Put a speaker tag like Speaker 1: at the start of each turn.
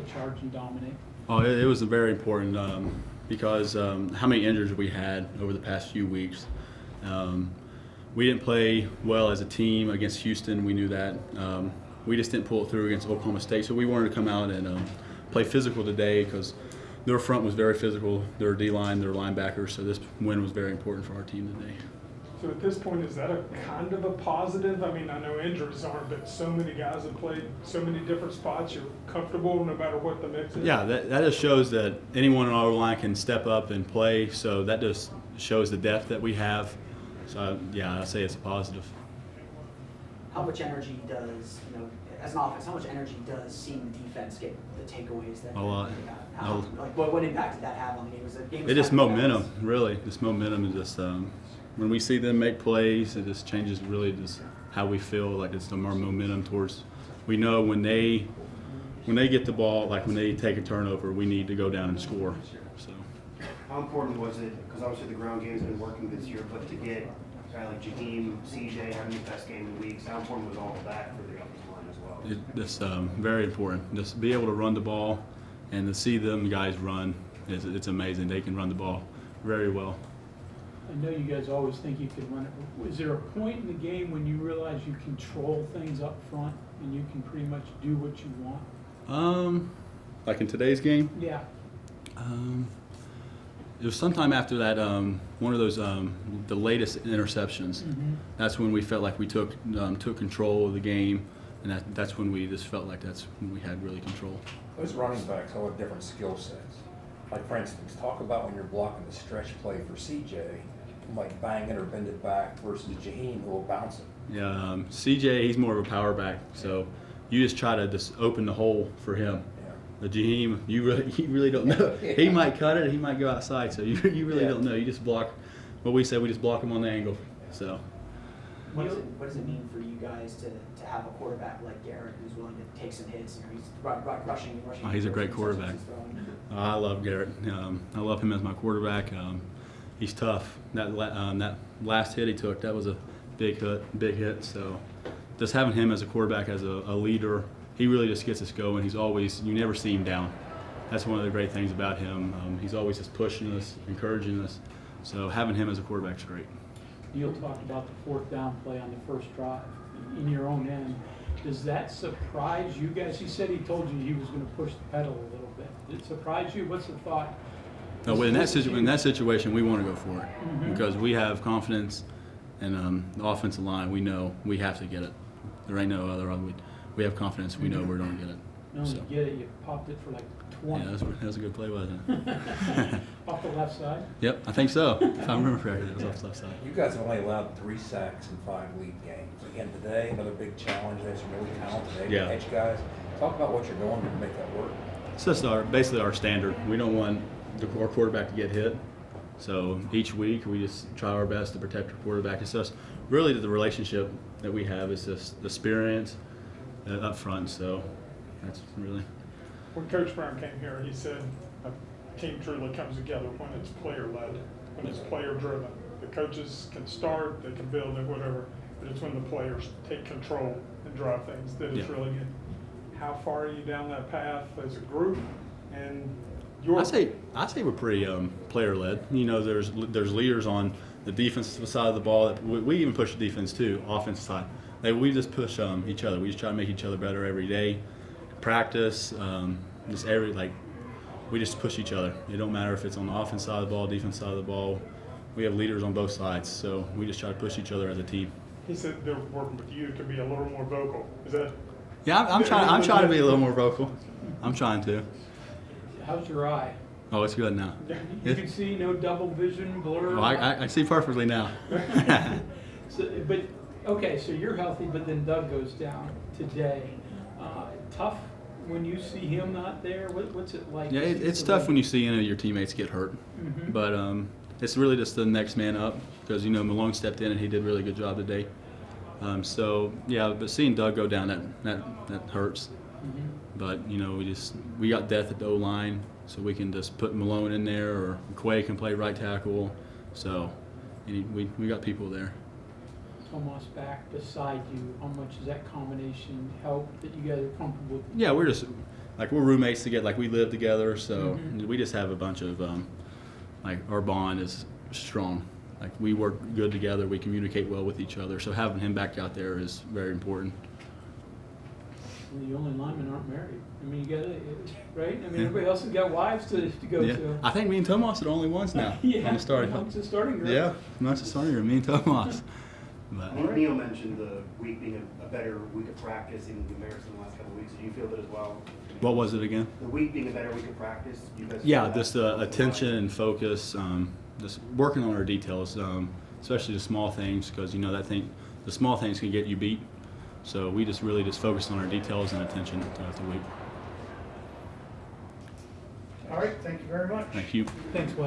Speaker 1: charge and dominate?
Speaker 2: Oh, it was very important because how many injuries we had over the past few weeks. We didn't play well as a team against Houston. We knew that. We just didn't pull it through against Oklahoma State. So we wanted to come out and play physical today because their front was very physical. Their D-line, their linebackers. So this win was very important for our team today.
Speaker 3: So at this point, is that a kind of a positive? I mean, I know injuries aren't, but so many guys have played so many different spots. You're comfortable no matter what the mix is?
Speaker 2: Yeah, that just shows that anyone on our line can step up and play. So that just shows the depth that we have. So, yeah, I'd say it's a positive.
Speaker 4: How much energy does, as an offense, how much energy does seeing the defense get the takeaways that
Speaker 2: A lot.
Speaker 4: What impact did that have on the game?
Speaker 2: It is momentum, really. This momentum is just when we see them make plays, it just changes really just how we feel. Like it's more momentum towards. We know when they get the ball, like when they take a turnover, we need to go down and score. So.
Speaker 5: How important was it? Because obviously the ground game's been working this year, but to get a guy like Jaheim, CJ having the best game in weeks, how important was all of that for the offensive line as well?
Speaker 2: It's very important. Just be able to run the ball, and to see them guys run, it's amazing. They can run the ball very well.
Speaker 1: I know you guys always think you can run it. Was there a point in the game when you realized you control things up front and you can pretty much do what you want?
Speaker 2: Like in today's game?
Speaker 1: Yeah.
Speaker 2: It was sometime after that, one of those, the latest interceptions.
Speaker 1: Mm-hmm.
Speaker 2: That's when we felt like we took control of the game, and that's when we just felt like that's when we had really control.
Speaker 6: Those running backs all have different skill sets. Like, for instance, talk about when you're blocking the stretch play for CJ, like bang it or bend it back versus Jaheim, who will bounce it.
Speaker 2: Yeah, CJ, he's more of a power back, so you just try to just open the hole for him. The Jaheim, you really don't know.
Speaker 6: Yeah.
Speaker 2: He might cut it, he might go outside, so you really don't know. You just block, what we said, we just block him on the angle. So.
Speaker 4: What does it mean for you guys to have a quarterback like Garrett who's willing to take some hits? He's rushing.
Speaker 2: Oh, he's a great quarterback. I love Garrett. I love him as my quarterback. He's tough. That last hit he took, that was a big hit. So just having him as a quarterback, as a leader, he really just gets us going. He's always, you never see him down. That's one of the great things about him. He's always just pushing us, encouraging us. So having him as a quarterback is great.
Speaker 1: Neil talked about the fourth down play on the first drive in your own end. Does that surprise you guys? He said he told you he was going to push the pedal a little bit. Did it surprise you? What's the thought?
Speaker 2: No, in that situation, we want to go for it
Speaker 1: Mm-hmm.
Speaker 2: because we have confidence in the offensive line. We know we have to get it. There ain't no other. We have confidence. We know we're going to get it.
Speaker 1: No, you get it. You popped it for like 20.
Speaker 2: Yeah, that was a good play, wasn't it?
Speaker 1: Off the left side?
Speaker 2: Yep, I think so. If I remember correctly, it was off the left side.
Speaker 6: You guys have only allowed 3 sacks in 5 league games. Again, today, another big challenge. There's some really talented edge guys. Talk about what you're doing to make that work.
Speaker 2: It's just basically our standard. We don't want our quarterback to get hit. So each week we just try our best to protect our quarterback. It's just really the relationship that we have. It's just the experience up front. So that's really.
Speaker 3: When Coach Brown came here, he said a team truly comes together when it's player-led, when it's player-driven. The coaches can start, they can build it, whatever, but it's when the players take control and drive things that it's really good. How far are you down that path as a group? And
Speaker 2: I say we're pretty player-led. There's leaders on the defensive side of the ball. We even push the defense too, offensive side. We just push each other. We just try to make each other better every day. Practice, we just push each other. It don't matter if it's on the offense side of the ball, defense side of the ball. We have leaders on both sides, so we just try to push each other as a team.
Speaker 3: he said they're working with you to be a little more vocal. Is that?
Speaker 2: Yeah, I'm trying to be a little more vocal. I'm trying to.
Speaker 1: How's your eye?
Speaker 2: Oh, it's good now.
Speaker 1: You can see, no double vision, blur?
Speaker 2: Oh, I see perfectly now.
Speaker 1: So you're healthy, but then Doug goes down today. Tough when you see him not there? What's it like?
Speaker 2: Yeah, it's tough when you see your teammates get hurt.
Speaker 1: Mm-hmm.
Speaker 2: But it's really just the next man up because, Malone stepped in and he did a really good job today. But seeing Doug go down, that hurts.
Speaker 1: Mm-hmm.
Speaker 2: But, we got depth at the O-line, so we can just put Malone in there, or Quay can play right tackle. So we got people there.
Speaker 1: Tomas back beside you, how much does that combination help that you guys are comfortable with?
Speaker 2: Yeah, like we're roommates together, like we live together, so we just have a bunch of like our bond is strong. Like we work good together, we communicate well with each other. So having him back out there is very important.
Speaker 1: Well, the only linemen aren't married. I mean, you got right. I mean, everybody else has got wives to go
Speaker 2: Yeah,
Speaker 1: to.
Speaker 2: I think me and Tomas are the only ones now
Speaker 1: Yeah,
Speaker 2: on the starting.
Speaker 1: amongst the starting group.
Speaker 2: Yeah, not the starting group. Me and Tomas. But
Speaker 5: Neil mentioned the week being a better week of practice in comparison to the last couple of weeks. Did you feel that as well?
Speaker 2: what was it again?
Speaker 5: The week being a better week of practice. You guys
Speaker 2: Yeah,
Speaker 5: feel
Speaker 2: just
Speaker 5: that?
Speaker 2: attention and focus. Just working on our details, especially the small things, because you know the small things can get you beat. So we just really focused on our details and attention throughout the week.
Speaker 3: All right, thank you very much.
Speaker 2: Thank you.
Speaker 1: Thanks, Wyatt.